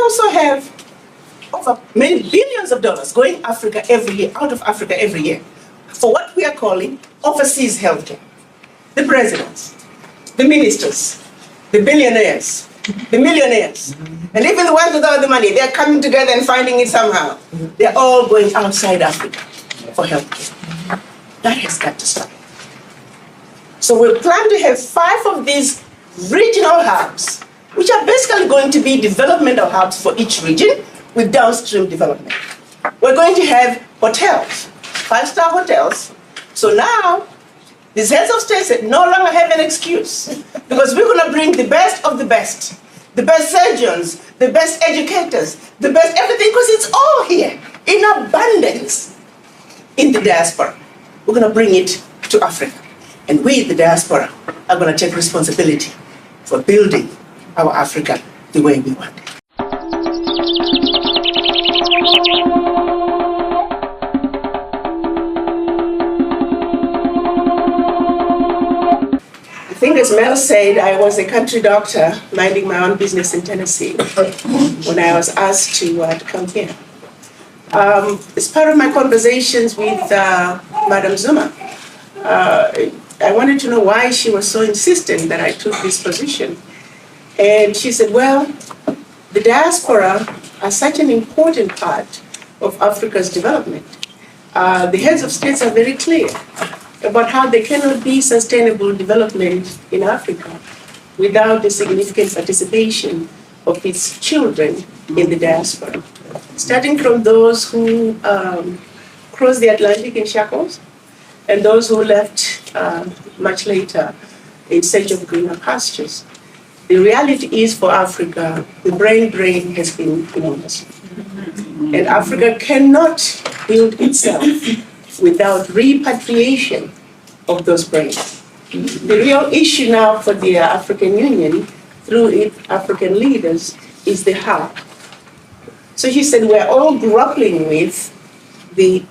also have over many billions of dollars going Africa every year, out of Africa every year, for what we are calling overseas healthcare. The presidents, the ministers, the billionaires, the millionaires, and even the ones without the money, they're coming together and finding it somehow. They're all going outside Africa for healthcare. That has got to stop. So we plan to have 5 of these regional hubs, which are basically going to be developmental hubs for each region with downstream development. We're going to have hotels, 5-star hotels. So now, these heads of states no longer have an excuse, because we're going to bring the best of the best surgeons, the best educators, the best everything, because it's all here in abundance in the diaspora. We're going to bring it to Africa. And we, the diaspora, are going to take responsibility for building our Africa the way we want it. I think, as Mel said, I was a country doctor minding my own business in Tennessee when I was asked to come here. As part of my conversations with Madam Zuma, I wanted to know why she was so insistent that I took this position. And she said, well, the diaspora are such an important part of Africa's development. The heads of states are very clear about how there cannot be sustainable development in Africa without the significant participation of its children in the diaspora. Starting from those who crossed the Atlantic in shackles, and those who left much later in search of greener pastures. The reality is, for Africa, the brain drain has been enormous. And Africa cannot build itself without repatriation of those brains. The real issue now for the African Union, through its African leaders, is the how. So she said, we're all grappling with the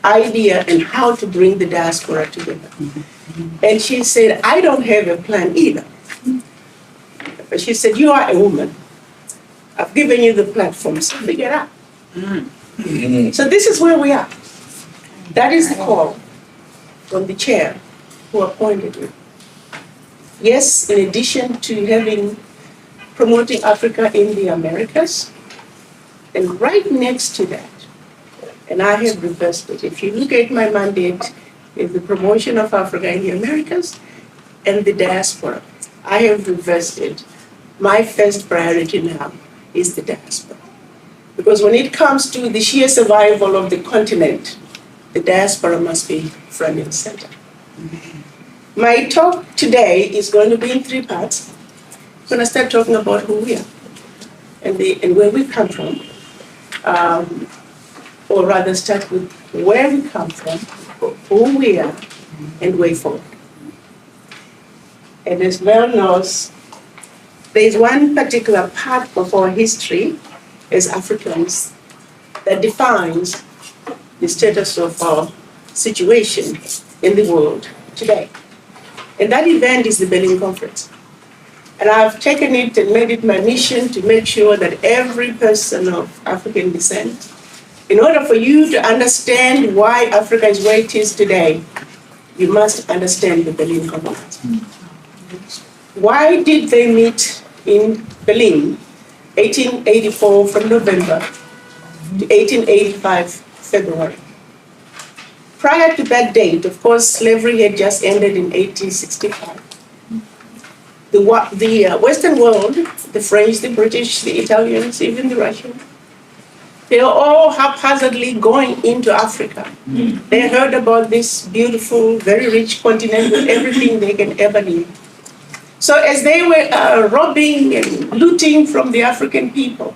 idea and how to bring the diaspora together. And she said, I don't have a plan either. But she said, you are a woman. I've given you the platform, so figure it out. So this is where we are. That is the call from the chair who appointed me. Yes, in addition to promoting Africa in the Americas, and right next to that, and I have reversed it. If you look at my mandate, is the promotion of Africa in the Americas and the diaspora. I have reversed it. My first priority now is the diaspora. Because when it comes to the sheer survival of the continent, the diaspora must be front and center. My talk today is going to be in 3 parts. I'm going to start talking about who we are and where we come from. Or rather start with where we come from, who we are, and way forward. And as Mel knows, there is one particular part of our history as Africans that defines the status of our situation in the world today. And that event is the Berlin Conference. And I've taken it and made it my mission to make sure that every person of African descent, in order for you to understand why Africa is where it is today, you must understand the Berlin Conference. Why did they meet in Berlin, 1884 from November to 1885 February? Prior to that date, of course, slavery had just ended in 1865. The Western world, the French, the British, the Italians, even the Russians, they are all haphazardly going into Africa. They heard about this beautiful, very rich continent with everything they can ever need. So as they were robbing and looting from the African people,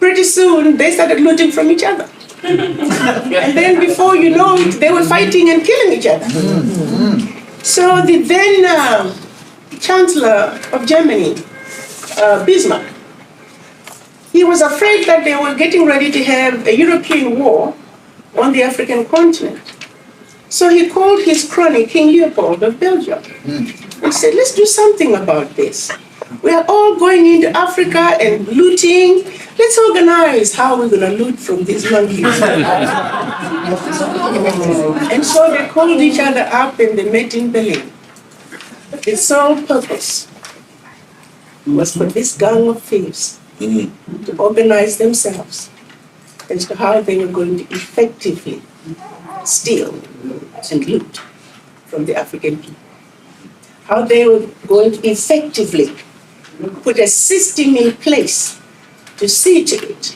pretty soon they started looting from each other. And then before you know it, they were fighting and killing each other. So the then Chancellor of Germany, Bismarck, he was afraid that they were getting ready to have a European war on the African continent. So he called his crony, King Leopold of Belgium, and said, let's do something about this. We are all going into Africa and looting, let's organize how we're going to loot from these monkeys. And so they called each other up and they met in Berlin. The sole purpose was for this gang of thieves to organize themselves as to how they were going to effectively steal and loot from the African people. How they were going to effectively put a system in place to see to it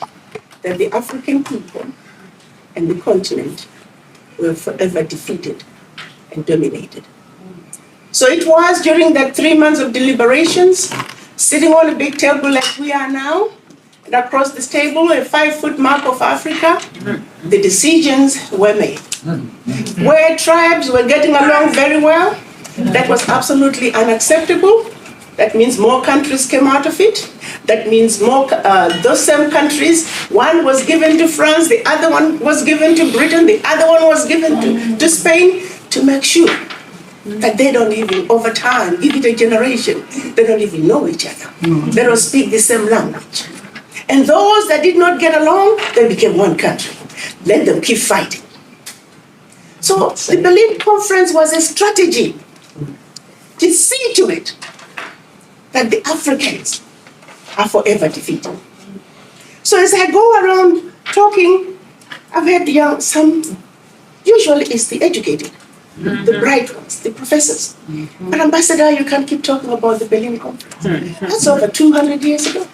that the African people and the continent were forever defeated and dominated. So it was during that 3 months of deliberations, sitting on a big table like we are now, and across this table, a 5-foot map of Africa, the decisions were made. Where tribes were getting along very well, that was absolutely unacceptable. That means more countries came out of it. That means more, those same countries, one was given to France, the other one was given to Britain, the other one was given to Spain, to make sure that they don't even, over time, even a generation, they don't even know each other. They don't speak the same language. And those that did not get along, they became one country. Let them keep fighting. So the Berlin Conference was a strategy to see to it that the Africans are forever defeated. So as I go around talking, I've had some, usually it's the educated, the bright ones, the professors. But Ambassador, you can't keep talking about the Berlin Conference. That's over 200 years ago.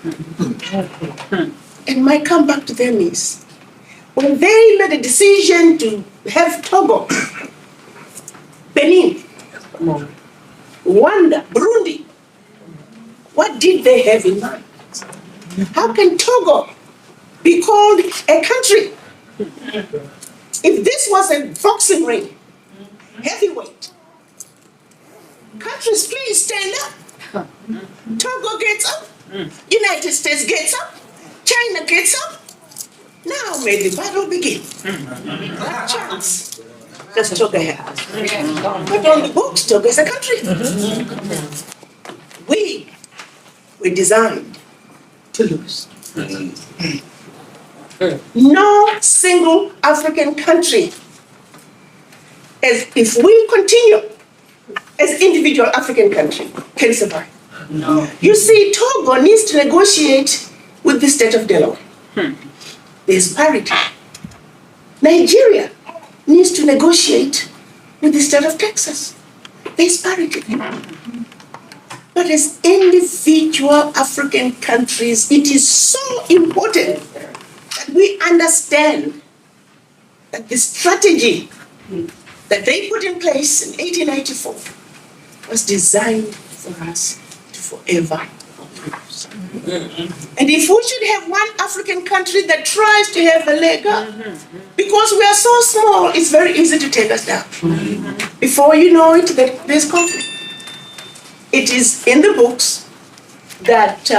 And my comeback to them is, when they made a decision to have Togo, Benin, Rwanda, Burundi, what did they have in mind? How can Togo be called a country? If this was a boxing ring, heavyweight, countries, please stand up. Togo gets up, United States gets up, China gets up. Now may the battle begin. What chance does Togo have? But on the books, Togo is a country. We were designed to lose. No single African country, as if we continue as individual African country, can survive. No. You see, Togo needs to negotiate with the state of Delaware. There's parity. Nigeria needs to negotiate with the state of Texas. There's parity. But as individual African countries, it is so important that we understand that the strategy that they put in place in 1894 was designed for us to forever lose. And if we should have one African country that tries to have a leg up, because we are so small, it's very easy to take us down. Before you know it, there's conflict. It is in the books that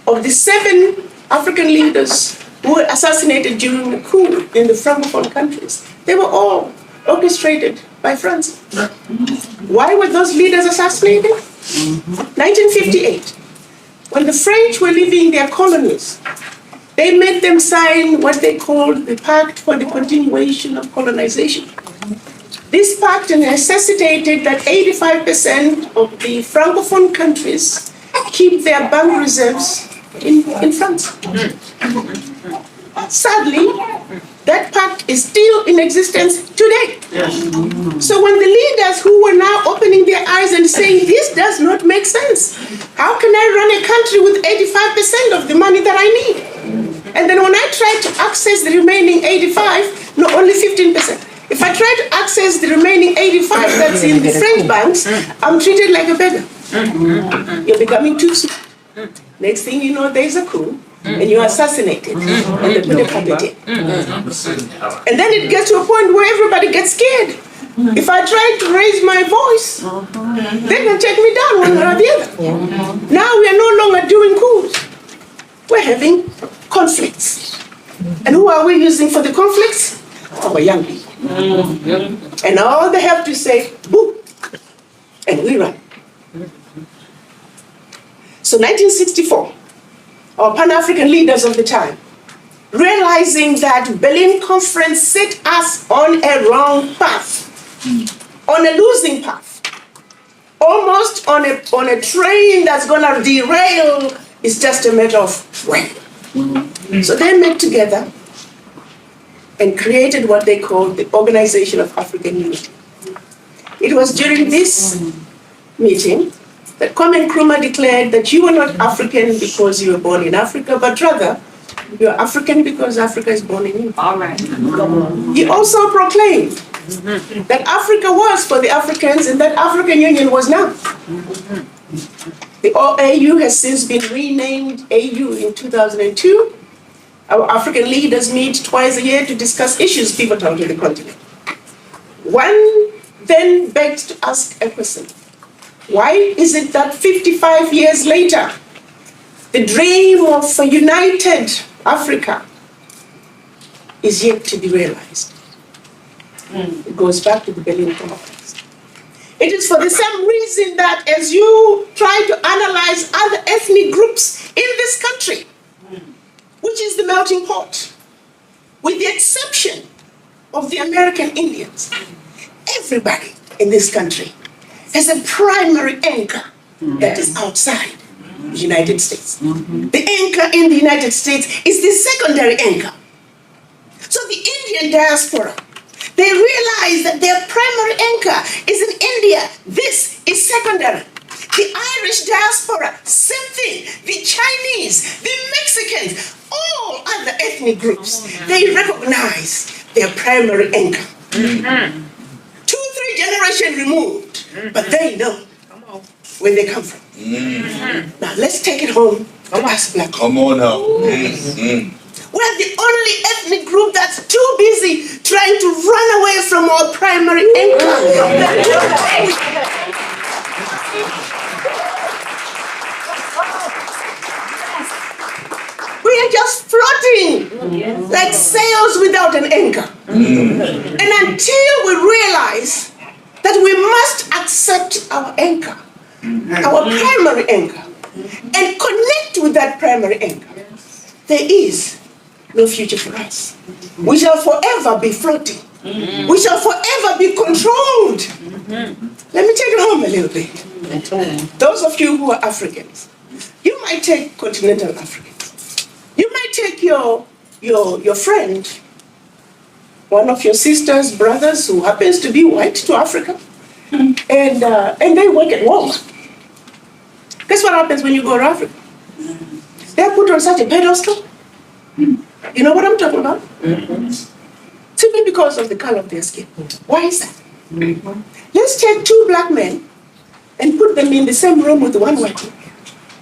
of the 7 African leaders who were assassinated during the coup in the Francophone countries, they were all orchestrated by France. Why were those leaders assassinated? 1958, when the French were leaving their colonies, they made them sign what they called the Pact for the Continuation of Colonization. This pact necessitated that 85% of the Francophone countries keep their bank reserves in France. Sadly, that pact is still in existence today. So when the leaders who were now opening their eyes and saying, this does not make sense. How can I run a country with 85% of the money that I need? And then when I try to access the remaining 85, no, only 15%. If I try to access the remaining 85 that's in the French banks, I'm treated like a beggar. You're becoming too smart. Next thing you know, there's a coup, and you're assassinated, and they put a puppet in. And then it gets to a point where everybody gets scared. If I try to raise my voice, they can take me down one or the other. Now we are no longer doing coups. We're having conflicts. And who are we using for the conflicts? Our young people. And all they have to say, boo, and we run. So 1964, or Pan-African leaders of the time, realizing that Berlin Conference set us on a wrong path, on a losing path, almost on a train that's going to derail. It's just a matter of when. So they met together and created what they called the Organization of African Unity. It was during this meeting that Kwame Nkrumah declared that you were not African because you were born in Africa, but rather you are African because Africa is born in you. All right. He also proclaimed that Africa was for the Africans and that African Union was not. The AU has since been renamed AU in 2002. Our African leaders meet twice a year to discuss issues pivotal to the continent. One then begs to ask a question. Why is it that 55 years later, the dream of a united Africa is yet to be realized? It goes back to the Berlin Conference. It is for the same reason that as you try to analyze other ethnic groups in this country, which is the melting pot, with the exception of the American Indians, everybody in this country has a primary anchor that is outside the United States. The anchor in the United States is the secondary anchor. So the Indian diaspora, they realize that their primary anchor is in India. This is secondary. The Irish diaspora, same thing. The Chinese, the Mexicans, all other ethnic groups, they recognize their primary anchor. 2-3 generations removed, but they know where they come from. Now let's take it home to us black. Come on now. We're the only ethnic group that's too busy trying to run away from our primary anchor. We are just floating like sails without an anchor. And until we realize that we must accept our anchor, our primary anchor, and connect with that primary anchor, there is no future for us. We shall forever be floating. We shall forever be controlled. Let me take it home a little bit. Those of you who are Africans, you might take continental Africans. You might take your friend, one of your sisters, brothers who happens to be white to Africa, and they work at Walmart. Guess what happens when you go to Africa? They're put on such a pedestal. You know what I'm talking about? Simply because of the color of their skin. Why is that? Let's take 2 black men and put them in the same room with one white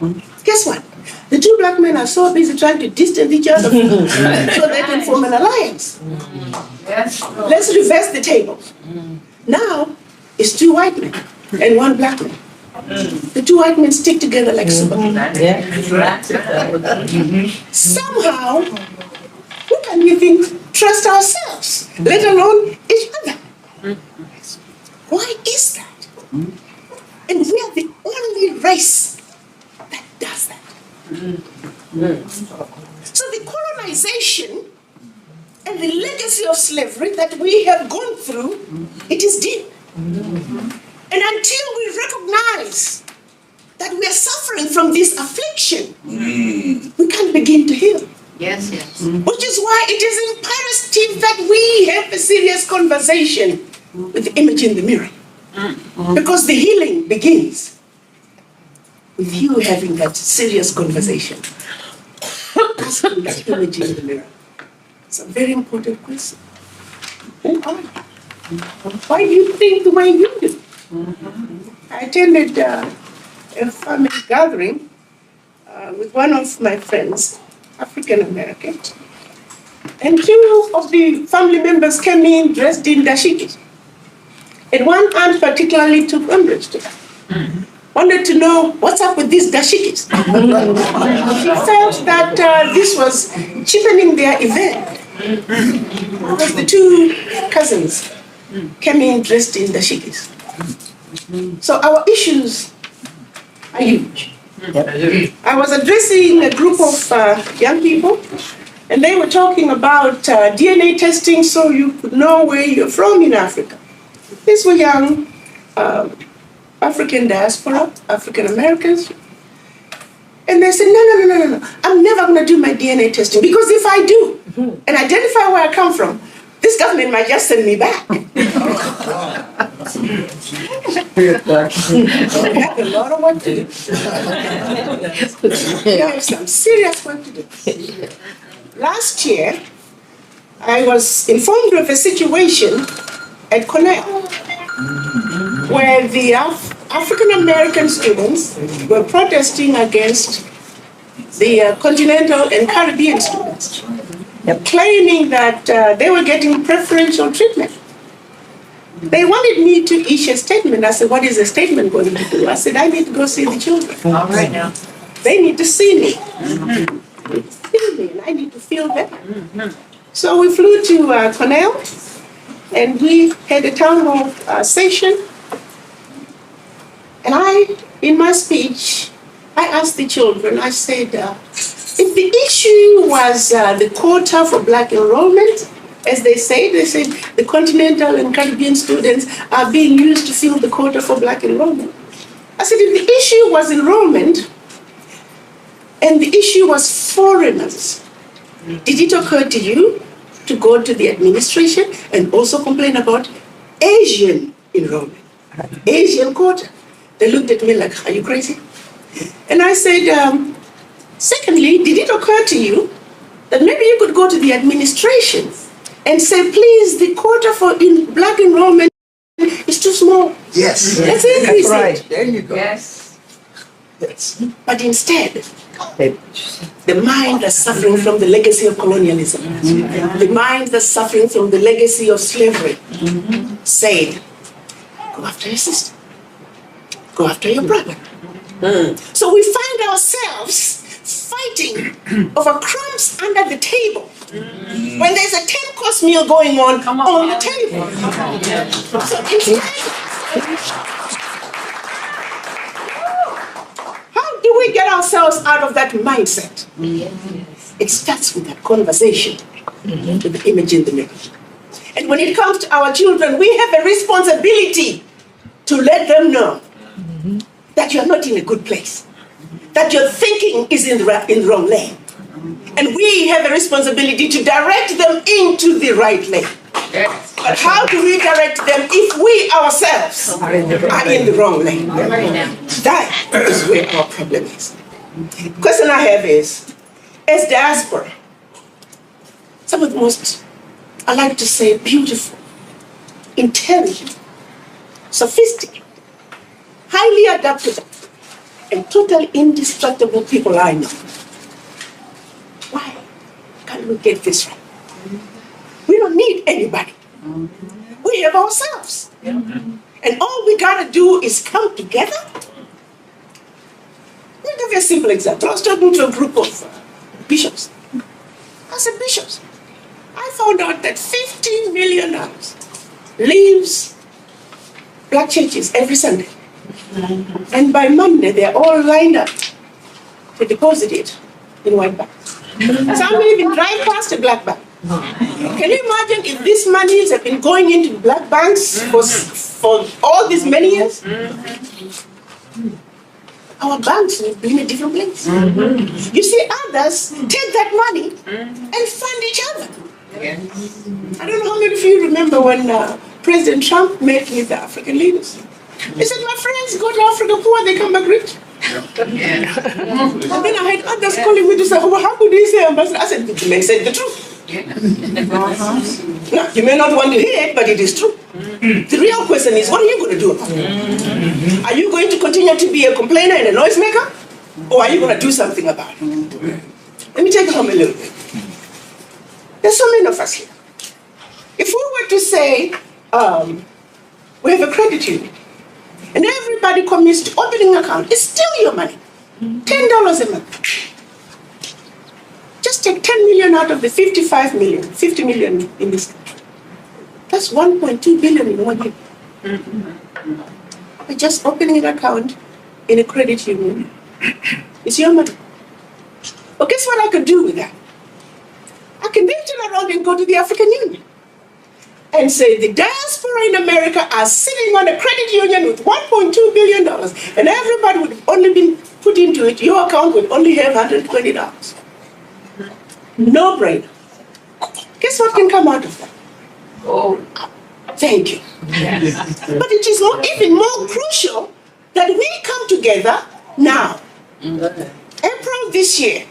man. Guess what? The 2 black men are so busy trying to distance each other so they can form an alliance. Let's reverse the tables. Now, it's 2 white men and 1 black man. The 2 white men stick together like Superman. Somehow, we can't even trust ourselves, let alone each other. Why is that? And we are the only race that does that. So the colonization and the legacy of slavery that we have gone through, it is deep. And until we recognize that we are suffering from this affliction, we can't begin to heal. Yes, yes. Which is why it is imperative that we have a serious conversation with the image in the mirror. Because the healing begins with you having that serious conversation. Asking that image in the mirror. It's a very important question. Who are you? Why do you think the way you do? I attended a family gathering with one of my friends, African American, and 2 of the family members came in dressed in dashikis. And one aunt particularly took umbrage to that. Wanted to know what's up with these dashikis. She felt that this was cheapening their event. Because the 2 cousins came in dressed in dashikis. So our issues are huge. I was addressing a group of young people, and they were talking about DNA testing so you could know where you're from in Africa. These were young African diaspora, African Americans. And they said, no, I'm never going to do my DNA testing, because if I do and identify where I come from, this government might just send me back. We have a lot of work to do. We have some serious work to do. Last year, I was informed of a situation at Cornell where the African American students were protesting against the continental and Caribbean students, claiming that they were getting preferential treatment. They wanted me to issue a statement. I said, what is the statement going to do? I said, I need to go see the children. All right now. They need to see me. Feel me, and I need to feel them. So we flew to Cornell, and we had a town hall session. And in my speech, I asked the children, I said, if the issue was the quota for black enrollment, as they said the continental and Caribbean students are being used to fill the quota for black enrollment. I said, if the issue was enrollment, and the issue was foreigners, did it occur to you to go to the administration and also complain about Asian enrollment, Asian quota? They looked at me like, are you crazy? And I said, secondly, did it occur to you that maybe you could go to the administration and say, please, the quota for black enrollment is too small. Yes. Let's increase it. Right. There you go. Yes. Yes. But instead, the mind that's suffering from the legacy of colonialism, the mind that's suffering from the legacy of slavery, said, go after your sister. Go after your brother. So we find ourselves fighting over crumbs under the table when there's a 10-course meal going on the table. So instead, how do we get ourselves out of that mindset? It starts with that conversation with the image in the mirror. And when it comes to our children, we have a responsibility to let them know that you're not in a good place, that your thinking is in the wrong lane. And we have a responsibility to direct them into the right lane. But how do we direct them if we ourselves are in the wrong lane? That is where our problem is. The question I have is, as diaspora, some of the most, I like to say, beautiful, intelligent, sophisticated, highly adaptable, and totally indestructible people I know. Why can't we get this right? We don't need anybody. We have ourselves. And all we gotta do is come together. Let me give you a simple example. I was talking to a group of bishops. I said, bishops, I found out that $50 million leaves black churches every Sunday. And by Monday, they're all lined up to deposit it in white bags. Some even drive past a black bag. Can you imagine if these monies have been going into black banks for all these many years? Our banks will be in a different place. You see, others take that money and fund each other. I don't know how many of you remember when President Trump met with the African leaders. He said, my friends go to Africa poor, they come back rich. And then I had others calling me to say, well, how could he say ambassador? I said, the man said the truth. Now, you may not want to hear it, but it is true. The real question is, what are you going to do about it? Are you going to continue to be a complainer and a noisemaker? Or are you going to do something about it? Let me take it home a little bit. There's so many of us here. If we were to say, we have a credit union, and everybody commits to opening an account, it's still your money. $10 a month. Just take 10 million out of the 55 million, 50 million in this country. That's 1.2 billion in 1 year. By just opening an account in a credit union It's your money. But guess what I could do with that? I can then turn around and go to the African Union and say the diaspora in America are sitting on a credit union with $1.2 billion, and everybody would only be put into it, your account would only have $120. No brainer. Guess what can come out of that? Oh, thank you. But it is even more crucial that we come together now. April this year,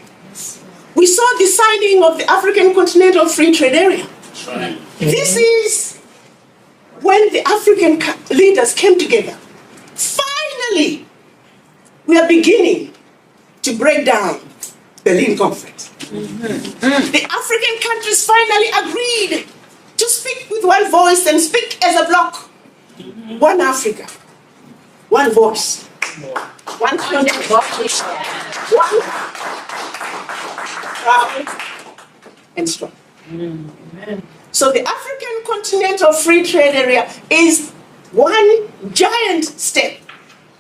we saw the signing of the African Continental Free Trade Area. This is when the African leaders came together. Finally, we are beginning to break down the Berlin Conference. The African countries finally agreed to speak with one voice and speak as a bloc. One Africa, one voice, one country, one proud and strong. So the African Continental Free Trade Area is one giant step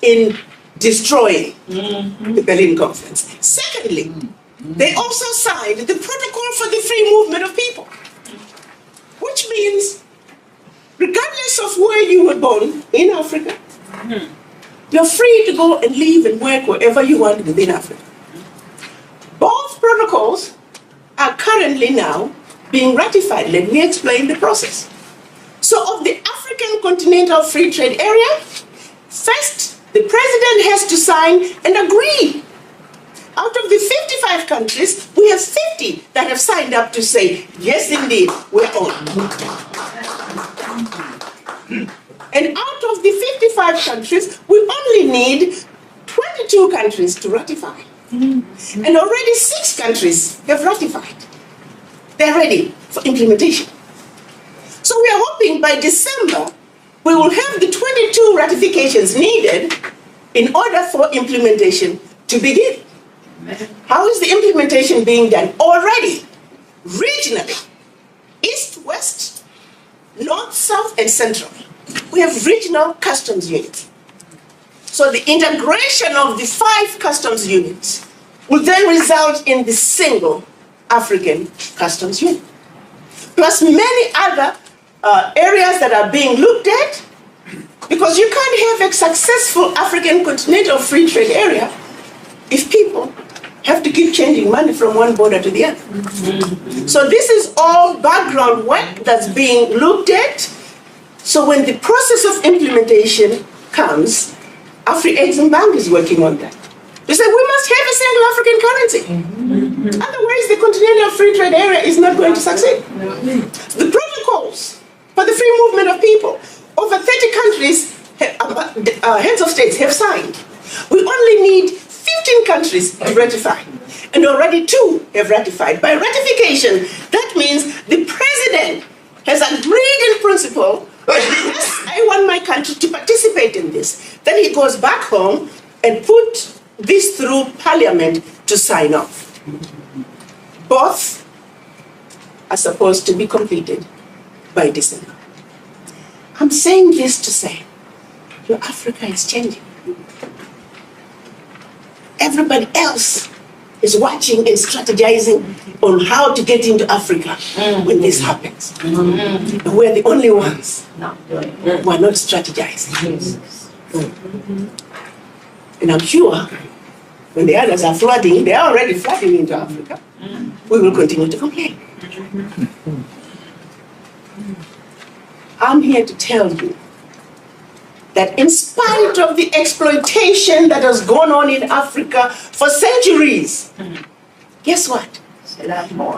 in destroying the Berlin Conference. Secondly, they also signed the Protocol for the Free Movement of People, which means regardless of where you were born in Africa, you're free to go and live and work wherever you want within Africa. Both protocols are currently now being ratified. Let me explain the process. So of the African Continental Free Trade Area, first the president has to sign and agree. Out of the 55 countries, we have 50 that have signed up to say, yes indeed, we're on. And out of the 55 countries, we only need 22 countries to ratify. And already 6 countries have ratified. They're ready for implementation. So we are hoping by December, we will have the 22 ratifications needed in order for implementation to begin. How is the implementation being done? Already, regionally, east, west, north, south, and central. We have regional customs units. So the integration of the 5 customs units will then result in the single African customs unit. Plus many other areas that are being looked at, because you can't have a successful African Continental Free Trade Area if people have to keep changing money from one border to the other. So this is all background work that's being looked at. So when the process of implementation comes, Afri-Exim Bank is working on that. They say we must have a single African currency. Otherwise the Continental Free Trade Area is not going to succeed. The protocols for the free movement of people, over 30 countries, heads of states have signed. We only need 15 countries to ratify, and already 2 have ratified. By ratification, that means the president has agreed in principle, yes, I want my country to participate in this. Then he goes back home and put this through parliament to sign off. Both are supposed to be completed by December. I'm saying this to say, your Africa is changing. Everybody else is watching and strategizing on how to get into Africa when this happens. And we're the only ones who are not strategizing. And I'm sure when the others are flooding, they are already flooding into Africa, we will continue to complain. I'm here to tell you that in spite of the exploitation that has gone on in Africa for centuries, guess what?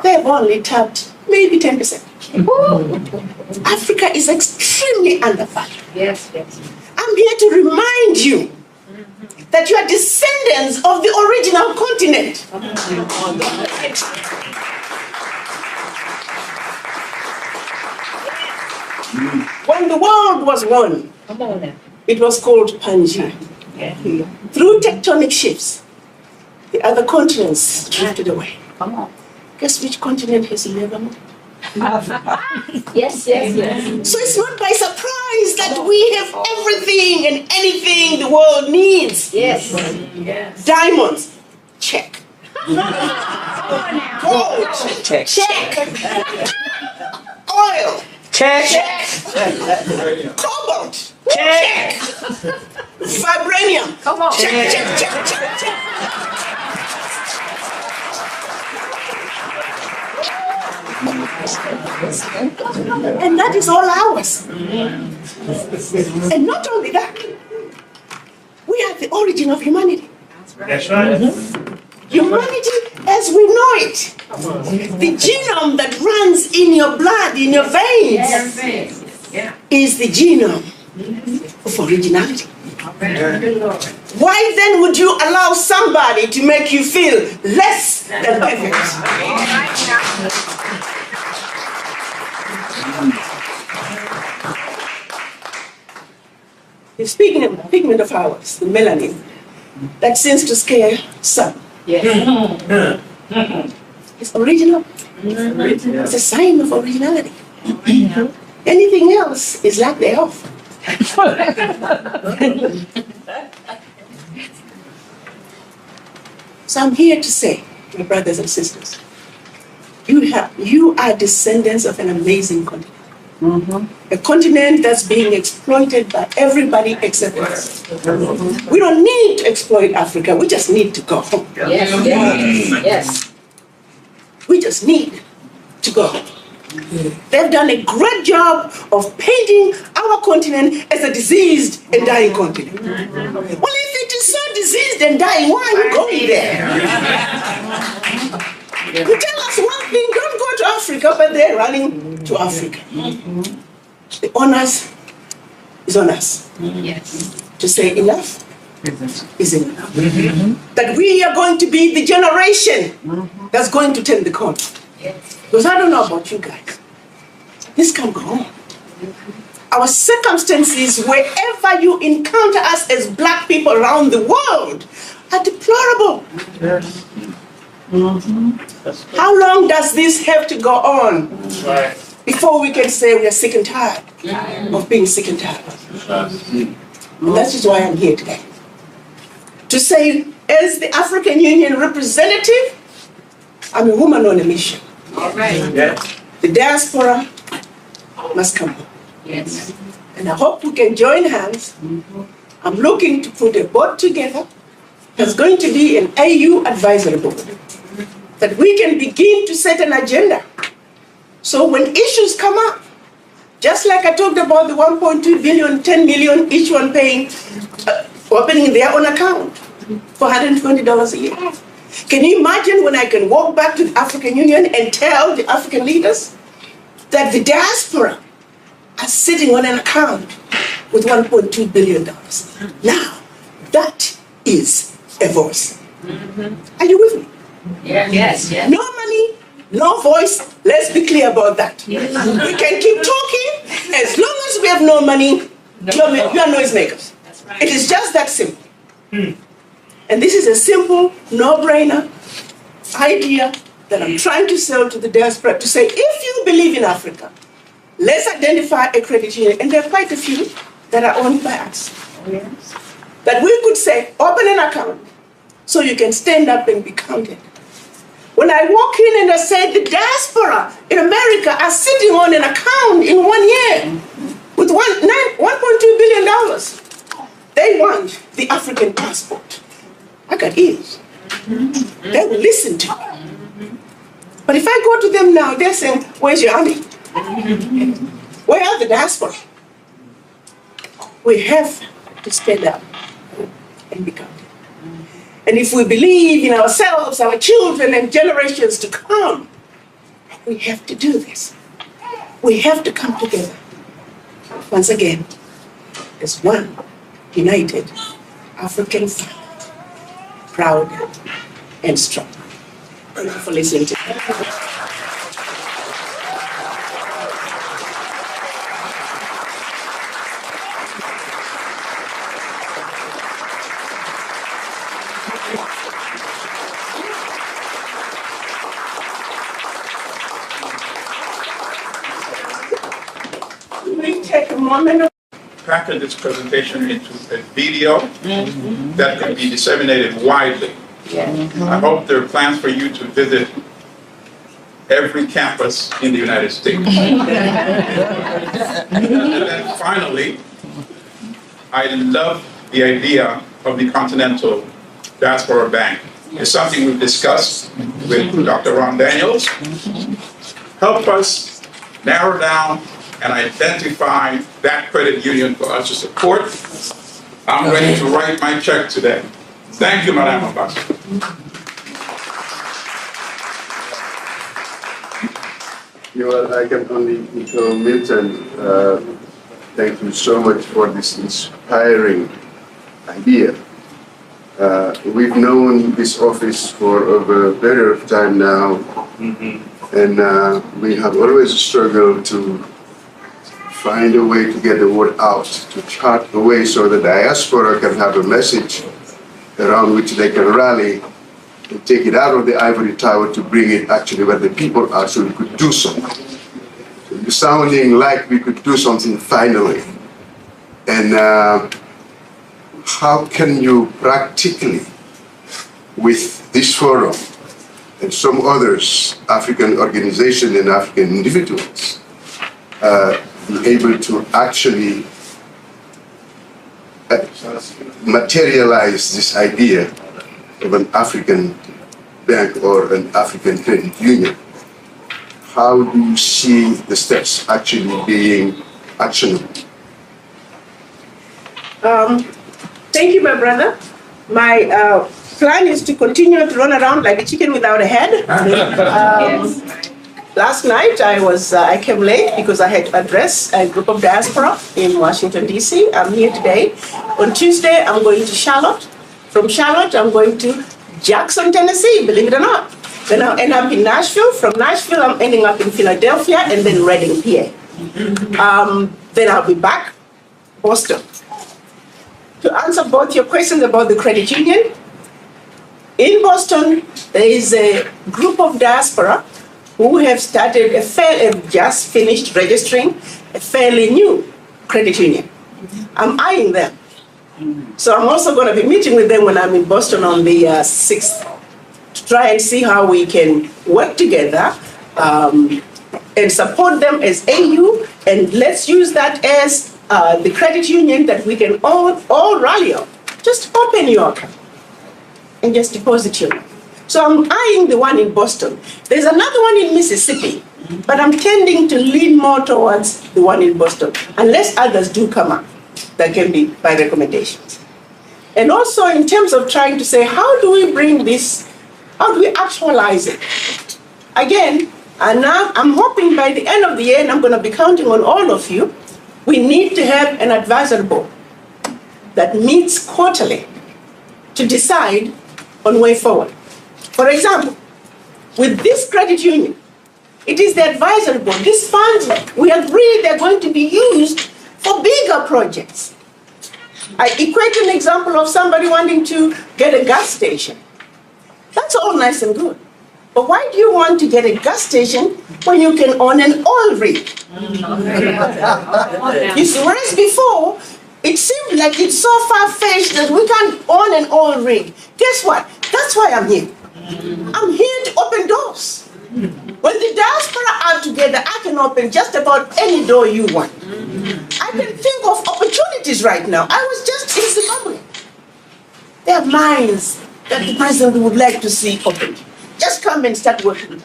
They've only tapped maybe 10%. Africa is extremely undervalued. Yes, yes. I'm here to remind you that you are descendants of the original continent. When the world was one, it was called Pangaea. Yeah. Through tectonic shifts, the other continents drifted away. Come on. Guess which continent has never moved? Yes, yes, yes. So it's not by surprise realize that we have everything and anything the world needs. Yes. Diamonds, check. Gold, Check. oil, Check. cobalt, Check. vibranium, Come on. check. And that is all ours. And not only that, we are the origin of humanity. That's right. Humanity as we know it. The genome that runs in your blood, in your veins, is the genome of originality. Why then would you allow somebody to make you feel less than perfect? Speaking of the pigment of ours, the melanin, that seems to scare some. It's original. It's a sign of originality. Anything else is lack thereof. So I'm here to say, my brothers and sisters, you are descendants of an amazing continent. A continent that's being exploited by everybody except us. We don't need to exploit Africa, we just need to go home. Yes. We just need to go home. They've done a great job of painting our continent as a diseased and dying continent. Well, if it is so diseased and dying, why are you going there? You tell us one thing, don't go to Africa, but they're running to Africa. The onus is on us to say enough is enough. That we are going to be the generation that's going to turn the corner. Because I don't know about you guys. This can go on. Our circumstances, wherever you encounter us as black people around the world, are deplorable. How long does this have to go on before we can say we are sick and tired of being sick and tired? And that is why I'm here today. To say, as the African Union representative, I'm a woman on a mission. The diaspora must come home. And I hope we can join hands. I'm looking to put a board together. There's going to be an AU advisory board that we can begin to set an agenda. So when issues come up, just like I talked about the 1.2 billion, 10 million, each one paying, opening their own account for $120 a year. Can you imagine when I can walk back to the African Union and tell the African leaders that the diaspora are sitting on an account with $1.2 billion? Now, that is a voice. Are you with me? Yes. No money, no voice. Let's be clear about that. We can keep talking as long as we have no money. You are noisemakers. It is just that simple. And this is a simple, no-brainer idea that I'm trying to sell to the diaspora to say, if you believe in Africa, let's identify a credit union. And there are quite a few that are owned by us. That we could say, open an account so you can stand up and be counted. When I walk in and I say the diaspora in America are sitting on an account in 1 year with $1.2 billion, they want the African passport. I got ears. They will listen to me. But if I go to them now, they're saying, where's your army? Where are the diaspora? We have to stand up and be counted. And if we believe in ourselves, our children, and generations to come, we have to do this. We have to come together. Once again, as one united African family, proud and strong. Thank you for listening to me. We take a moment of package this presentation into a video that can be disseminated widely. I hope there are plans for you to visit every campus in the United States. And then finally, I love the idea of the Continental Diaspora Bank. It's something we've discussed with Dr. Ron Daniels. Help us narrow down and identify that credit union for us to support. I'm ready to write my check today. Thank you, Madam Ambassador. I can only echo Milton. Thank you so much for this inspiring idea. We've known this office for over a period of time now, and we have always struggled to find a way to get the word out, to chart a way so the diaspora can have a message around which they can rally and take it out of the ivory tower to bring it actually where the people are so we could do something. So it's sounding like we could do something finally. And how can you practically, with this forum and some others, African organizations and African individuals, be able to actually materialize this idea of an African bank or an African credit union? How do you see the steps actually being actionable? Thank you, my brother. My plan is to continue to run around like a chicken without a head. Last night I came late because I had to address a group of diaspora in Washington, D.C. I'm here today. On Tuesday, I'm going to Charlotte. From Charlotte, I'm going to Jackson, Tennessee, believe it or not. Then I'll end up in Nashville. From Nashville, I'm ending up in Philadelphia and then Reading, PA. Then I'll be back, Boston. To answer both your questions about the credit union, in Boston, there is a group of diaspora who have started just finished registering a fairly new credit union. I'm eyeing them. So I'm also going to be meeting with them when I'm in Boston on the 6th to try and see how we can work together and support them as AU, and let's use that as the credit union that we can all rally on. Just open your account and just deposit your money. So I'm eyeing the one in Boston. There's another one in Mississippi, but I'm tending to lean more towards the one in Boston, unless others do come up that can be by recommendations. And also in terms of trying to say, how do we bring this, how do we actualize it? Again, and now I'm hoping by the end of the year, and I'm going to be counting on all of you, we need to have an advisory board that meets quarterly to decide on way forward. For example, with this credit union, it is the advisory board. These funds, we agree they're going to be used for bigger projects. I equate an example of somebody wanting to get a gas station. That's all nice and good. But why do you want to get a gas station when you can own an oil rig? You see, whereas before, it seemed like it's so far-fetched that we can't own an oil rig. Guess what? That's why I'm here. I'm here to open doors. When the diaspora are together, I can open just about any door you want. I can think of opportunities right now. I was just in Zimbabwe. There are mines that the president would like to see opened. Just come and start working.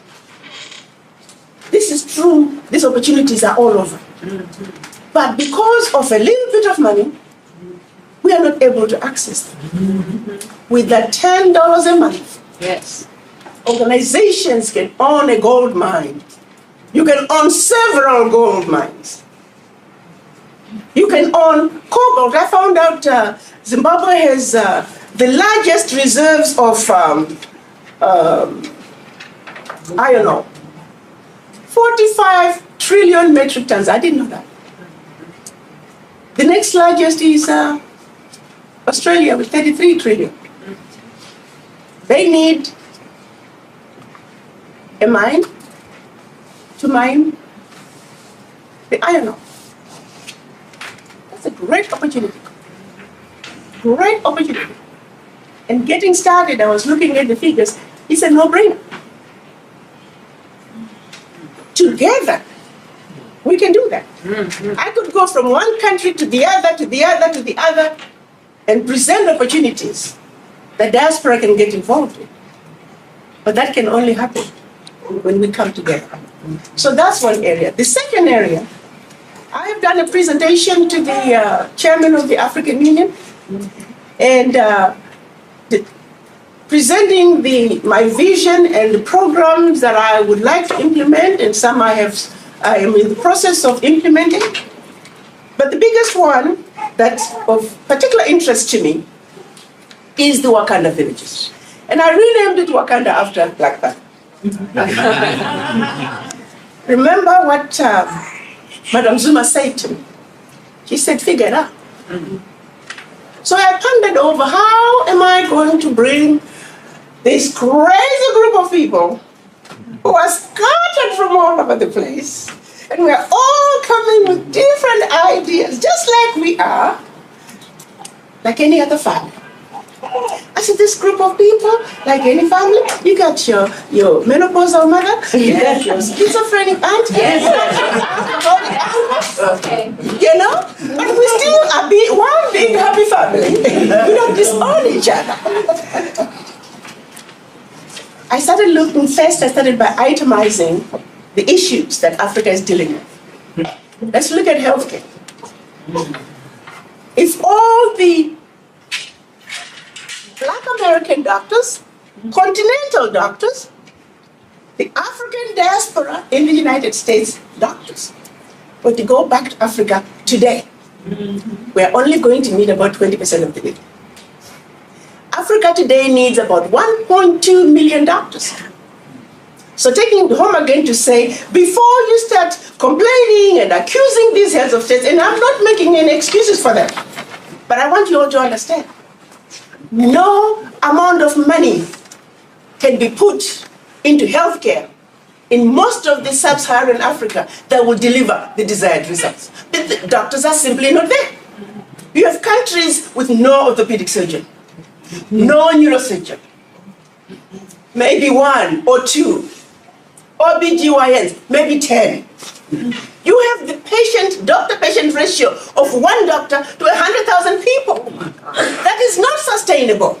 This is true. These opportunities are all over. But because of a little bit of money, we are not able to access them. With that $10 a month, Yes. organizations can own a gold mine. You can own several gold mines. You can own cobalt. I found out Zimbabwe has the largest reserves of iron ore. 45 trillion metric tons. I didn't know that. The next largest is Australia with 33 trillion. They need a mine to mine the iron ore. That's a great opportunity. Great opportunity. And getting started, I was looking at the figures, it's a no-brainer. Together, we can do that. I could go from one country to the other, to the other, to the other, and present opportunities that diaspora can get involved in. But that can only happen when we come together. So that's one area. The second area, I have done a presentation to the chairman of the African Union, and presenting my vision and the programs that I would like to implement, and some I am in the process of implementing. But the biggest one that's of particular interest to me is the Wakanda villages. And I renamed it Wakanda after Black Panther. Remember what Madam Zuma said to me? She said, figure it out. So I pondered over how am I going to bring this crazy group of people who are scattered from all over the place, and we're all coming with different ideas, just like we are, like any other family. I said, this group of people, like any family, you got your menopausal mother, you got your schizophrenic aunt, Okay. you know? But we still are one big happy family. We don't disown each other. I started by itemizing the issues that Africa is dealing with. Let's look at healthcare. If all the Black American doctors, continental doctors, the African diaspora in the United States doctors, were to go back to Africa today, we're only going to need about 20% of the need. Africa today needs about 1.2 million doctors. So taking it home again to say, before you start complaining and accusing these heads of states, and I'm not making any excuses for them, but I want you all to understand, no amount of money can be put into healthcare in most of the sub-Saharan Africa that will deliver the desired results. The doctors are simply not there. You have countries with no orthopedic surgeon, no neurosurgeon, maybe 1 or 2, OBGYNs, maybe 10. You have the doctor-patient ratio of 1 doctor to 100,000 people. That is not sustainable.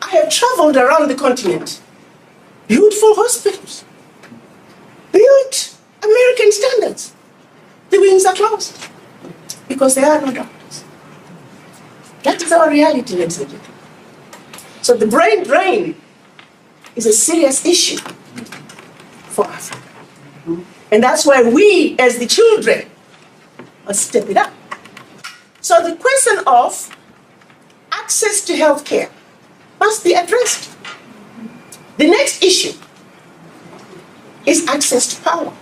I have traveled around the continent. Beautiful hospitals, built American standards. The wings are closed because there are no doctors. That is our reality, ladies and gentlemen. So the brain drain is a serious issue for Africa. And that's why we, as the children, must step it up. So the question of access to healthcare must be addressed. The next issue is access to power.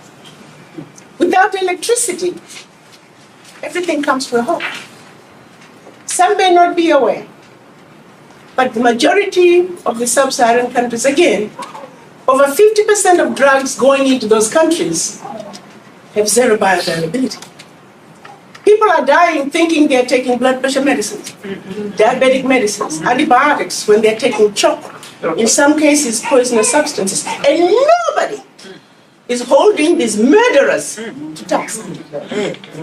Without electricity, everything comes to a halt. Some may not be aware, but the majority of the sub-Saharan countries, again, over 50% of drugs going into those countries have zero bioavailability. People are dying thinking they're taking blood pressure medicines, diabetic medicines, antibiotics when they're taking chalk, in some cases poisonous substances, and nobody is holding these murderers to task.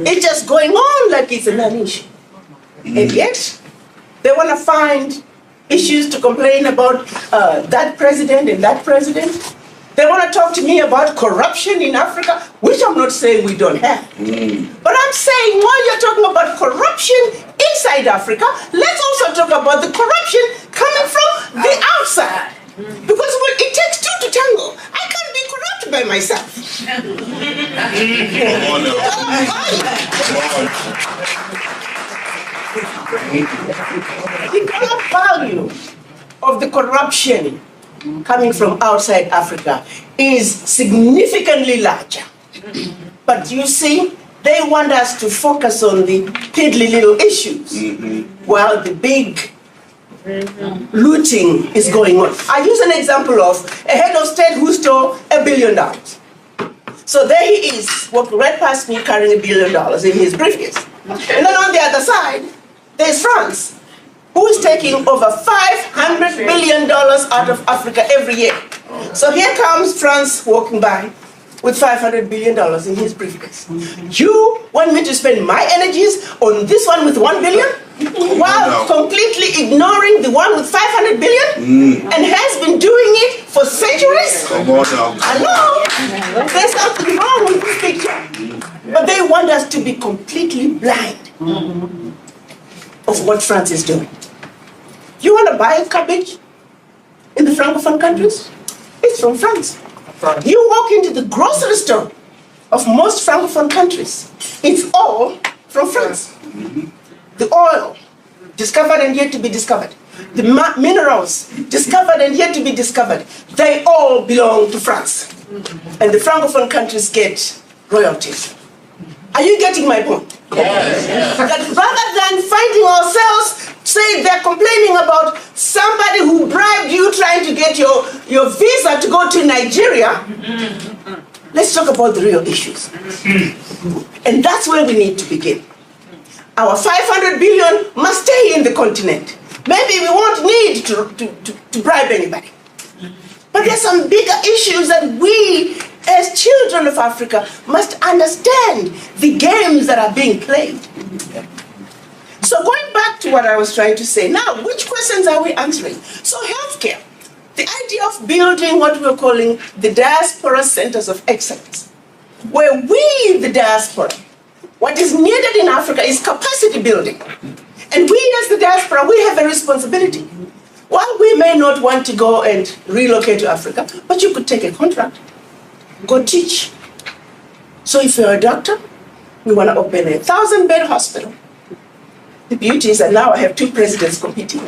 It's just going on like it's a non-issue. And yet, they want to find issues to complain about that president and that president. They want to talk to me about corruption in Africa, which I'm not saying we don't have. But I'm saying while you're talking about corruption inside Africa, let's also talk about the corruption coming from the outside. Because it takes two to tango. I can't be corrupt by myself. The dollar value of the corruption coming from outside Africa is significantly larger. But you see, they want us to focus on the piddly little issues, while the big looting is going on. I use an example of a head of state who stole $1 billion. So there he is, walking right past me carrying $1 billion in his briefcase. And then on the other side, there's France, who is taking over $500 billion out of Africa every year. So here comes France walking by with $500 billion in his briefcase. You want me to spend my energies on this one with $1 billion? While completely ignoring the one with $500 billion and has been doing it for centuries? Come on now. I know. There's something wrong with this picture. But they want us to be completely blind of what France is doing. You want to buy cabbage in the Francophone countries? It's from France. You walk into the grocery store of most Francophone countries, it's all from France. The oil, discovered and yet to be discovered. The minerals, discovered and yet to be discovered. They all belong to France. And the Francophone countries get royalties. Are you getting my point? Yes. That rather than finding ourselves, say they're complaining about somebody who bribed you trying to get your visa to go to Nigeria, let's talk about the real issues. And that's where we need to begin. Our 500 billion must stay in the continent. Maybe we won't need to bribe anybody. But there's some bigger issues that we, as children of Africa, must understand the games that are being played. So going back to what I was trying to say, now, which questions are we answering? So healthcare, the idea of building what we're calling the diaspora centers of excellence, where we, the diaspora, what is needed in Africa is capacity building. And we as the diaspora, we have a responsibility. While we may not want to go and relocate to Africa, but you could take a contract, go teach. So if you're a doctor, we want to open a 1,000-bed hospital. The beauty is that now I have 2 presidents competing.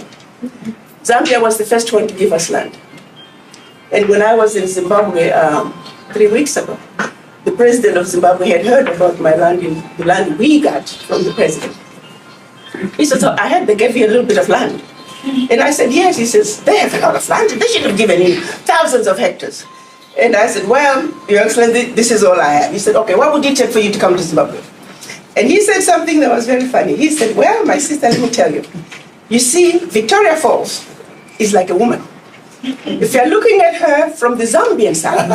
Zambia was the first one to give us land. And when I was in Zimbabwe 3 weeks ago, the president of Zimbabwe had heard about my land, the land we got from the president. He said, so I heard they gave you a little bit of land. And I said, yes. He says, they have a lot of land. They should have given you thousands of hectares. And I said, well, Your Excellency, this is all I have. He said, okay, what would it take for you to come to Zimbabwe? And he said something that was very funny. He said, well, my sister, let me tell you. You see, Victoria Falls is like a woman. If you're looking at her from the Zambian side,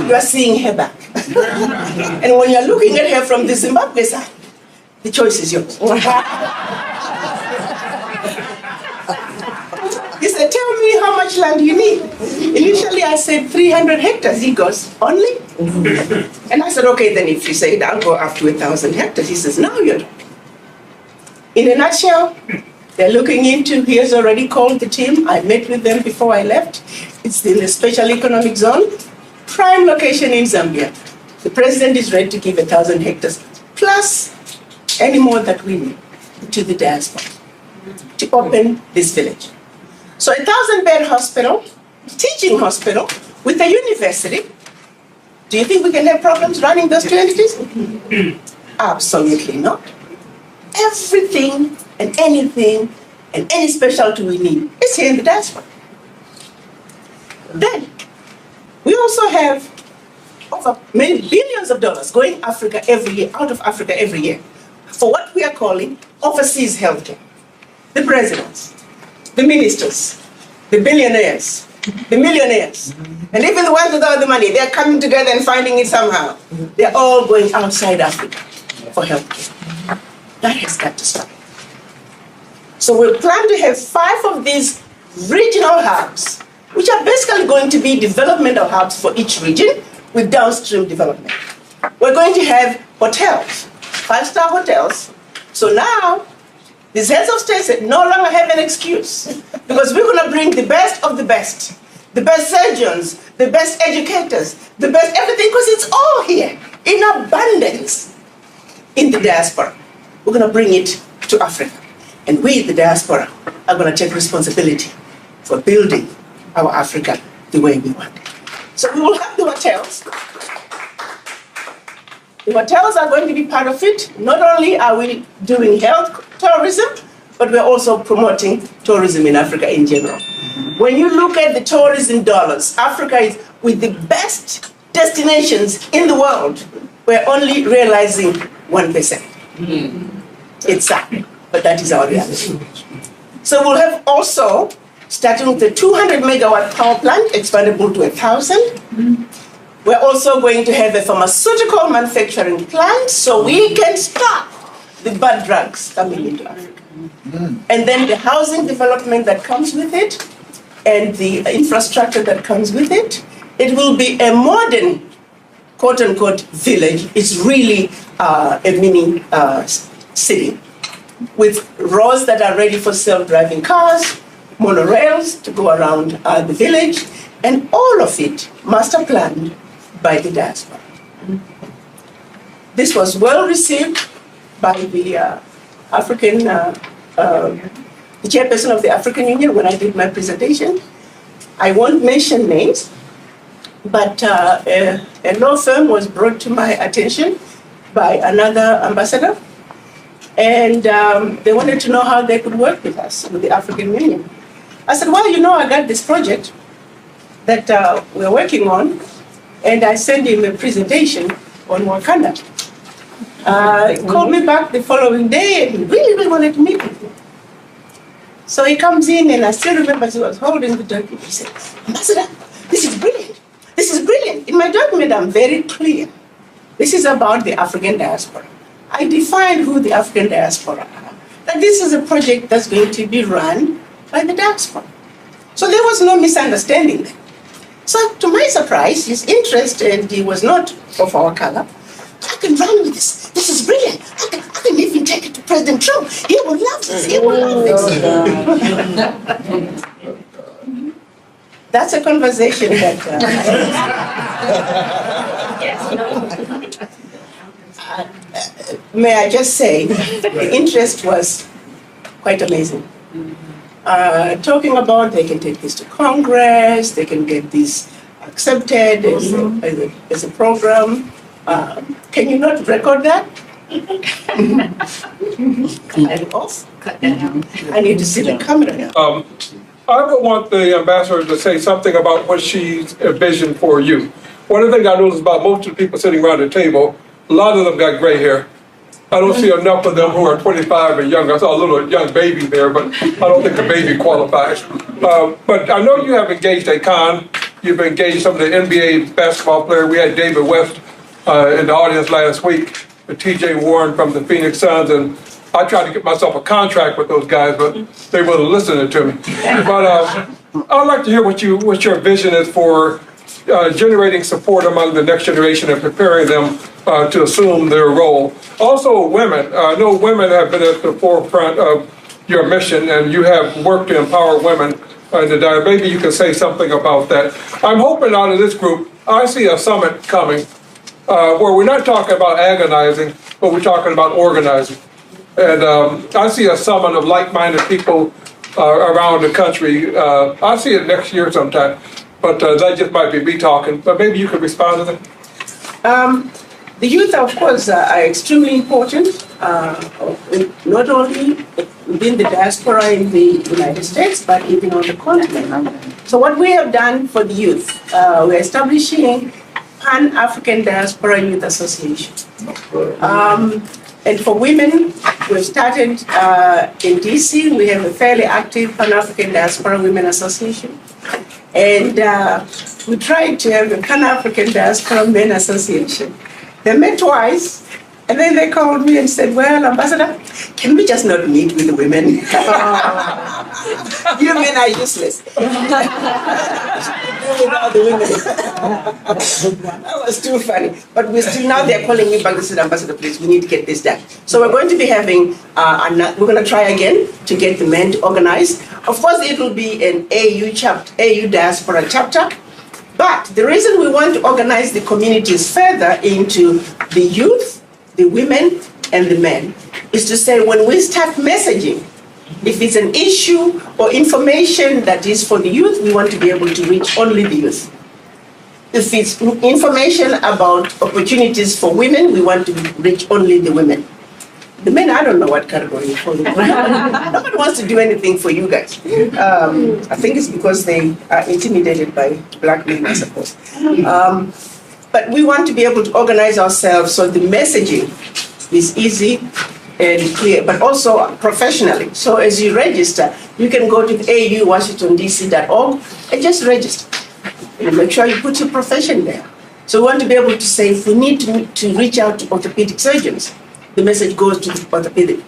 you are seeing her back. And when you're looking at her from the Zimbabwe side, the choice is yours. He said, tell me how much land you need. Initially, I said 300 hectares. He goes, only? And I said, okay, then if you say it, I'll go up to 1,000 hectares. He says, no, you're not. In a nutshell, they're looking into, he has already called the team. I met with them before I left. It's in the special economic zone, prime location in Zambia. The president is ready to give 1,000 hectares, plus any more that we need to the diaspora, to open this village. So 1,000-bed hospital, teaching hospital, with a university. Do you think we can have problems running those 2 entities? Absolutely not. Everything and anything and any specialty we need is here in the diaspora. Then, we also have over many billions of dollars going Africa every year, out of Africa every year, for what we are calling overseas healthcare. The presidents, the ministers, the billionaires, the millionaires, and even the ones without the money, they're coming together and finding it somehow. They're all going outside Africa for healthcare. That has got to stop. So we plan to have 5 of these regional hubs, which are basically going to be developmental hubs for each region with downstream development. We're going to have hotels, 5-star hotels. So now, these heads of states no longer have an excuse, because we're going to bring the best of the best surgeons, the best educators, the best everything, because it's all here in abundance in the diaspora. We're going to bring it to Africa. And we, the diaspora, are going to take responsibility for building our Africa the way we want it. So we will have the hotels. The hotels are going to be part of it. Not only are we doing health tourism, but we're also promoting tourism in Africa in general. When you look at the tourism dollars, Africa is with the best destination destinations in the world, we're only realizing 1%. It's sad, but that is our reality. So we'll have also, starting with the 200 megawatt power plant, expandable to 1,000. We're also going to have a pharmaceutical manufacturing plant so we can stop the bad drugs coming into Africa. And then the housing development that comes with it and the infrastructure that comes with it. It will be a modern, quote unquote, village. It's really a mini city with roads that are ready for self-driving cars, monorails to go around the village, and all of it master planned by the diaspora. This was well received by the African, the chairperson of the African Union when I did my presentation. I won't mention names, but a law firm was brought to my attention by another ambassador, and they wanted to know how they could work with us, with the African Union. I said, well, you know, I got this project that we're working on, and I sent him a presentation on Wakanda. He called me back the following day, and he really, really wanted to meet with me. So he comes in, and I still remember he was holding the document. He said, Ambassador, this is brilliant. This is brilliant. In my document, I'm very clear. This is about the African diaspora. I defined who the African diaspora are. That this is a project that's going to be run by the diaspora. So there was no misunderstanding there. So to my surprise, his interest, and he was not of our color, I can run with this. This is brilliant. I can even take it to President Trump. He will love this. He will love this. That's a conversation that may I just say, the interest was quite amazing. Talking about they can take this to Congress, they can get this accepted as a program. Can you not record that? I'm off. Cut that out. I need to see the camera now. I would want the ambassador to say something about what she's envisioned for you. One of the things I noticed about most of the people sitting around the table, a lot of them got gray hair. I don't see enough of them who are 25 and younger. I saw a little young baby there, but I don't think the baby qualifies. But I know you have engaged a con. You've engaged some of the NBA basketball players. We had David West in the audience last week, TJ Warren from the Phoenix Suns, and I tried to get myself a contract with those guys, but they wasn't listening to me. But I'd like to hear what your vision is for generating support among the next generation and preparing them to assume their role. Also, women. I know women have been at the forefront of your mission, and you have worked to empower women. Maybe you can say something about that. I'm hoping out of this group, I see a summit coming where we're not talking about agonizing, but we're talking about organizing. And I see a summit of like-minded people around the country. I see it next year sometime, but that just might be me talking. But maybe you could respond to that. The youth, of course, are extremely important, not only within the diaspora in the United States, but even on the continent. So what we have done for the youth, we're establishing Pan-African Diaspora Youth Association. And for women, we've started in DC. We have a fairly active Pan-African Diaspora Women Association. And we tried to have a Pan-African Diaspora Men Association. They met twice, and then they called me and said, well, Ambassador, can we just not meet with the women? You men are useless. Without the women. That was too funny. But we're still, now they're calling me back. They said, Ambassador, please, we need to get this done. So we're going to be having, we're going to try again to get the men to organize. Of course, it will be an AU diaspora chapter. But the reason we want to organize the communities further into the youth, the women, and the men is to say when we start messaging, if it's an issue or information that is for the youth, we want to be able to reach only the youth. If it's information about opportunities for women, we want to reach only the women. The men, I don't know what category for them. Nobody wants to do anything for you guys. I think it's because they are intimidated by black men, I suppose. But we want to be able to organize ourselves so the messaging is easy and clear, but also professionally. So as you register, you can go to auwashingtondc.org and just register. And make sure you put your profession there. So we want to be able to say if we need to reach out to orthopedic surgeons, the message goes to the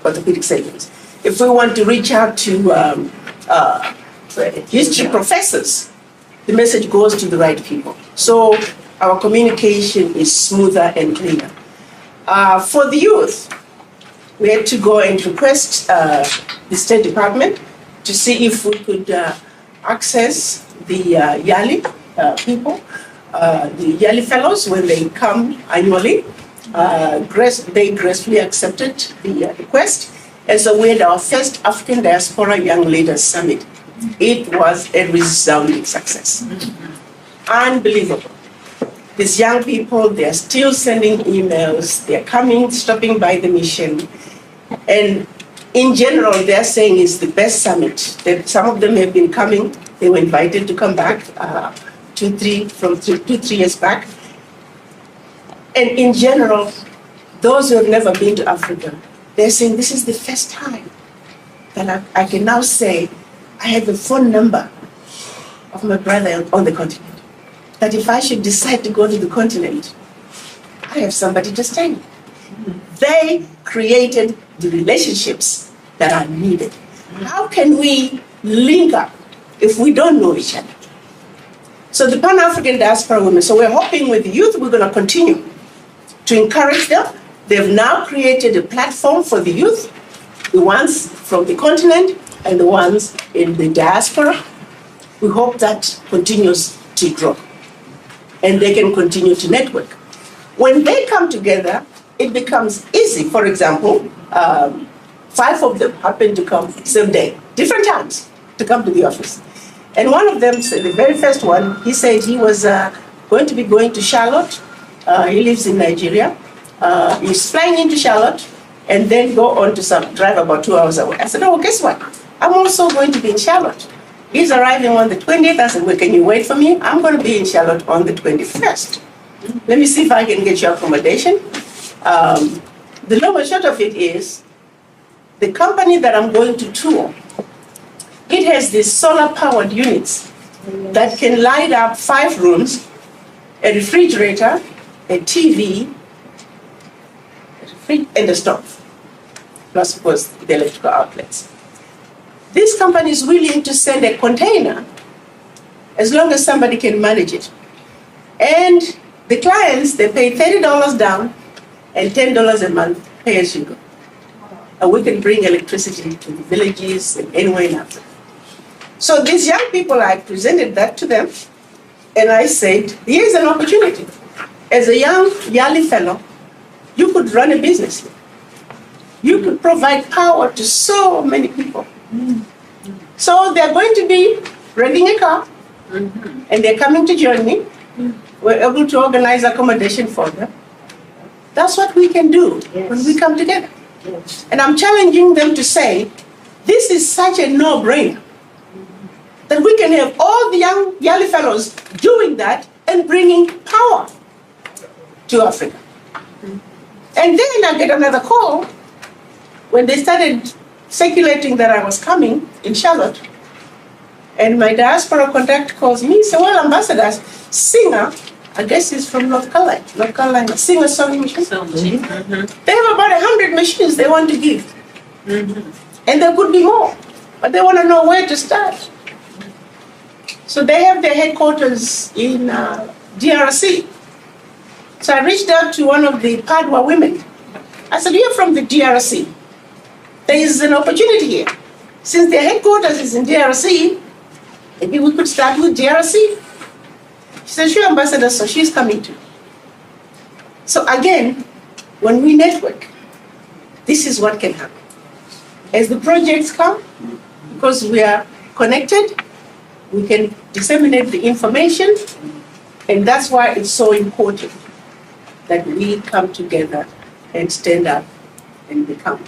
orthopedic surgeons. If we want to reach out to history professors, the message goes to the right people. So our communication is smoother and cleaner. For the youth, we had to go and request the State Department to see if we could access the YALI people, the YALI fellows, when they come annually. They gracefully accepted the request. And so we had our first African Diaspora Young Leaders Summit. It was a resounding success. Unbelievable. These young people, they're still sending emails, they're coming, stopping by the mission. And in general, they're saying it's the best summit. Some of them have been coming. They were invited to come back 2-3 years back. And in general, those who have never been to Africa, they're saying this is the first time that I can now say I have the phone number of my brother on the continent. That if I should decide to go to the continent, I have somebody to stay with. They created the relationships that are needed. How can we link up if we don't know each other? So the Pan-African Diaspora women, so we're hoping with the youth, we're going to continue to encourage them. They've now created a platform for the youth, the ones from the continent and the ones in the diaspora. We hope that continues to grow and they can continue to network. When they come together, it becomes easy. For example, 5 of them happen to come same day, different times to come to the office. And one of them, the very first one, he said he was going to be going to Charlotte. He lives in Nigeria. He's flying into Charlotte and then go on to drive about 2 hours away. I said, oh, guess what? I'm also going to be in Charlotte. He's arriving on the 20th. I said, well, can you wait for me? I'm going to be in Charlotte on the 21st. Let me see if I can get you accommodation. The long and short of it is, the company that I'm going to tour, it has these solar-powered units that can light up 5 rooms, a refrigerator, a TV, and a stove, plus, of course, the electrical outlets. This company is willing to send a container as long as somebody can manage it. And the clients, they pay $30 down and $10 a month, pay as you go. And we can bring electricity to the villages and anywhere in Africa. So these young people, I presented that to them, and I said, here's an opportunity. As a young YALI fellow, you could run a business. You could provide power to so many people. So they're going to be renting a car, and they're coming to join me. We're able to organize accommodation for them. That's what we can do when we come together. And I'm challenging them to say, this is such a no-brainer, that we can have all the young YALI fellows doing that and bringing power to Africa. And then I get another call when they started circulating that I was coming in Charlotte. And my diaspora contact calls me, says, well, Ambassador, Singer, I guess he's from North Carolina, Singer sewing machine. They have about 100 machines they want to give. And there could be more, but they want to know where to start. So they have their headquarters in DRC. So I reached out to one of the Padua women. I said, you're from the DRC. There is an opportunity here. Since their headquarters is in DRC, maybe we could start with DRC. She said, sure, Ambassador, so she's coming too. So again, when we network, this is what can happen. As the projects come, because we are connected, we can disseminate the information, and that's why it's so important that we come together and stand up and become.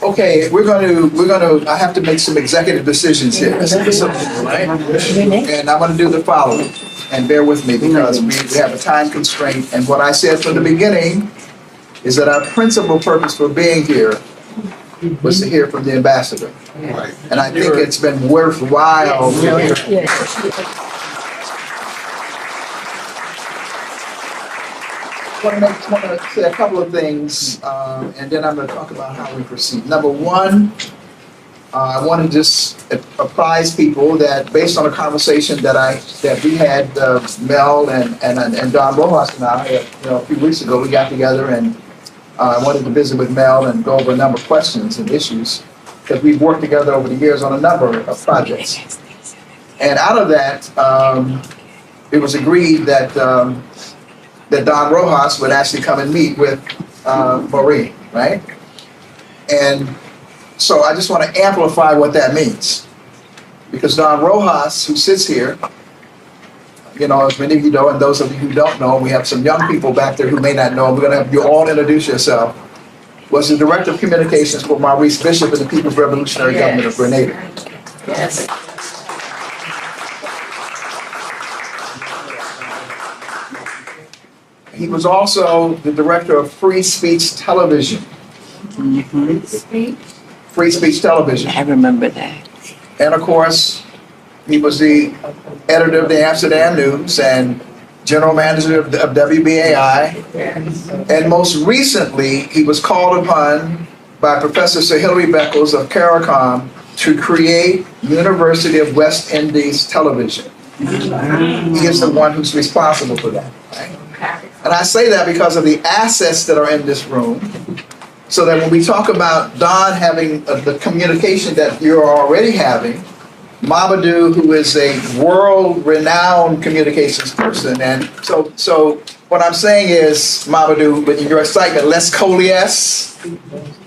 Okay, I have to make some executive decisions here. Right? And I'm gonna do the following. and bear with me because we have a time constraint. And what I said from the beginning is that our principal purpose for being here was to hear from the ambassador. Right. And I think it's been worthwhile. I want to say a couple of things, and then I'm going to talk about how we proceed. Number one, I want to just apprise people that based on a conversation that we had, Mel and Don Rojas and I, a few weeks ago, we got together and I wanted to visit with Mel and go over a number of questions and issues because we've worked together over the years on a number of projects. And out of that, it was agreed that that Don Rojas would actually come and meet with Maureen, right? And so I just want to amplify what that means. Because Don Rojas, who sits here, as many of you know, and those of you who don't know, we have some young people back there who may not know, we're going to have you all introduce yourself, was the Director of Communications for Maurice Bishop in the People's Revolutionary Government of Grenada. Yes. He was also the Director of Free Speech Television. Free Speech Television. I remember that. And of course, he was the editor of the Amsterdam News and general manager of WBAI. And most recently, he was called upon by Professor Sir Hilary Beckles of CARICOM to create University of West Indies Television. He is the one who's responsible for that. Right? And I say that because of the assets that are in this room, so that when we talk about Don having the communication that you're already having, Mamadou, who is a world-renowned communications person, and so what I'm saying is, Mamadou, with your excitement, let's coalesce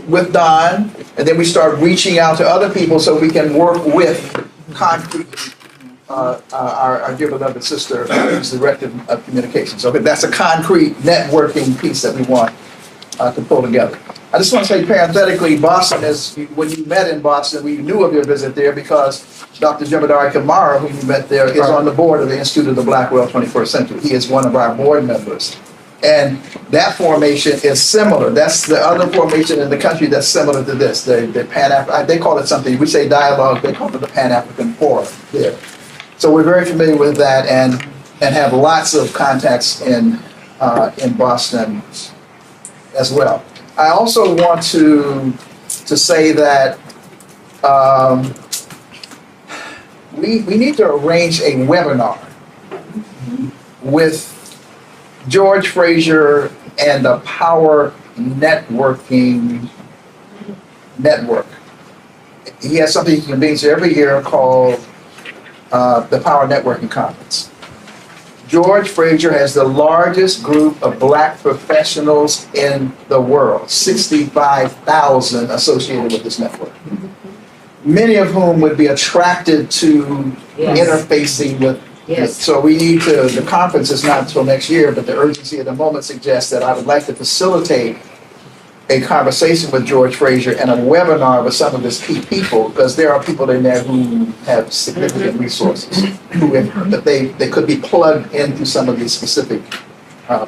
with Don, and then we start reaching out to other people so we can work with concrete. Our dear beloved sister, who's the Director of Communications. So that's a concrete networking piece that we want to pull together. I just want to say parenthetically, Boston is, when you met in Boston, we knew of your visit there because Dr. Jemadari Kamara, who you met there, is on the board of the Institute of the Black World 21st Century. He is one of our board members. And that formation is similar. That's the other formation in the country that's similar to this. The they call it something, we say dialogue, they call it the Pan-African Forum there. So we're very familiar with that and have lots of contacts in Boston as well. I also want to say that we need to arrange a webinar with George Fraser and the Power Networking Network. He has something he convenes every year called the Power Networking Conference. George Fraser has the largest group of black professionals in the world, 65,000 associated with this network. Many of whom would be attracted to interfacing with. So we need to, the conference is not until next year, but the urgency of the moment suggests that I would like to facilitate a conversation with George Fraser and a webinar with some of his key people, because there are people in there who have significant resources, but they could be plugged into some of these specific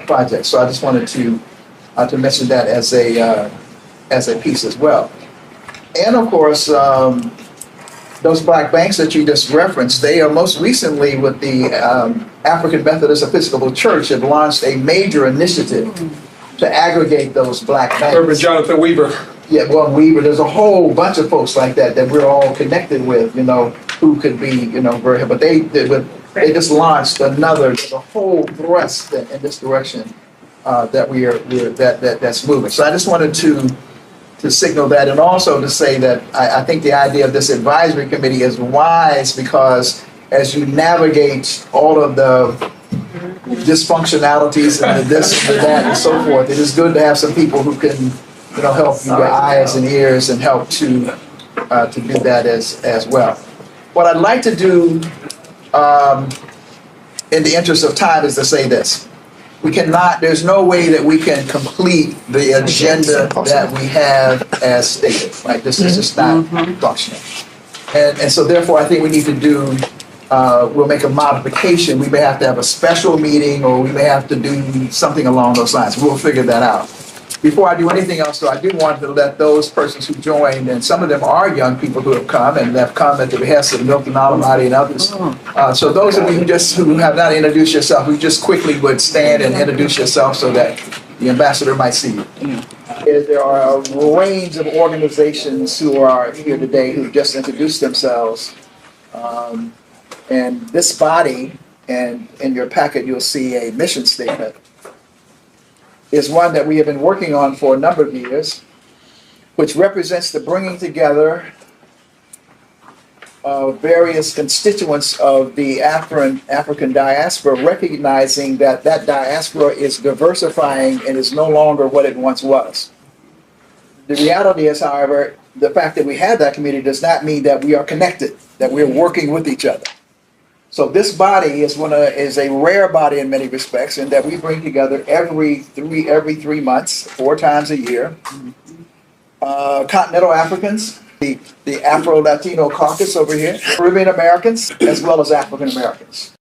projects. So I just wanted to mention that as a piece as well. And of course, those black banks that you just referenced, they are most recently with the African Methodist Episcopal Church have launched a major initiative to aggregate those black banks. Reverend Jonathan Weaver. Yeah, well, Weaver, there's a whole bunch of folks like that we're all connected with, who could be, very, but they just launched there's a whole thrust in this direction that's moving. So I just wanted to signal that, and also to say that I think the idea of this advisory committee is wise, because as you navigate all of the dysfunctionalities and the this and the that and so forth, it is good to have some people who can help you with eyes and ears and help to do that as well. What I'd like to do in the interest of time is to say this. There's no way that we can complete the agenda that we have as stated, right? This is just not functional. And so therefore I think we need to do we'll make a modification. We may have to have a special meeting, or we may have to do something along those lines. We'll figure that out. Before I do anything else, though, I do want to let those persons who joined, and some of them are young people who have come, and have come at the behest of Milton Alamati and others. So those of you who have not introduced yourself, we just quickly would stand and introduce yourself so that the ambassador might see you. There are a range of organizations who are here today who just introduced themselves. And this body, and in your packet you'll see a mission statement, is one that we have been working on for a number of years, which represents the bringing together of various constituents of the African diaspora, recognizing that that diaspora is diversifying and is no longer what it once was. The reality is, however, the fact that we have that community does not mean that we are connected, that we're working with each other. So this body is a rare body in many respects, in that we bring together every 3 months, 4 times a year, continental Africans, the Afro-Latino caucus over here, Caribbean Americans, as well as African Americans.